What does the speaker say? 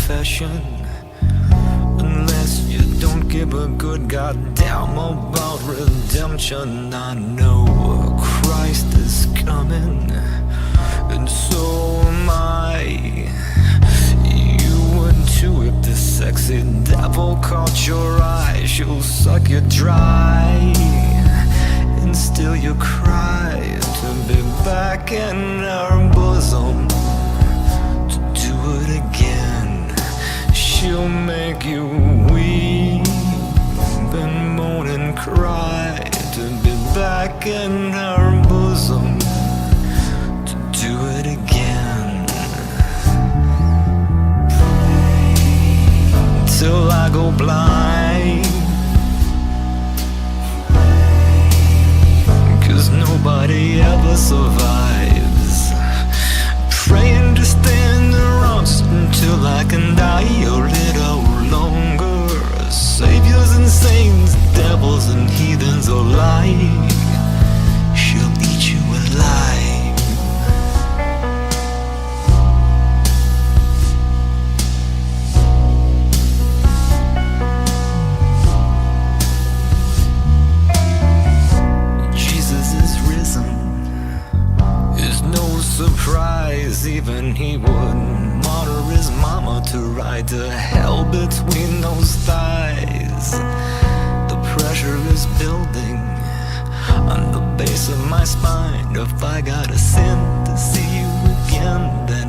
confession. Unless you don't give a good goddamn about redemption. I know Christ is coming, and so am I. You would too if the sexy devil caught your eye. She'll suck you dry and steal your cry to be back in her bosom, to do it again. She'll make you weep and moan and cry to be back in her bosom, to do it again. Till I go blind, 'cause nobody ever survives. Praying to stand around until I can die a little longer. Saviors and saints, devils and heathens alike, she'll eat you alive. Jesus is risen, it's no surprise. Even he would martyr his mama to ride to hell between those thighs. The pressure is building on the base of my spine. If I gotta sin to see you again, then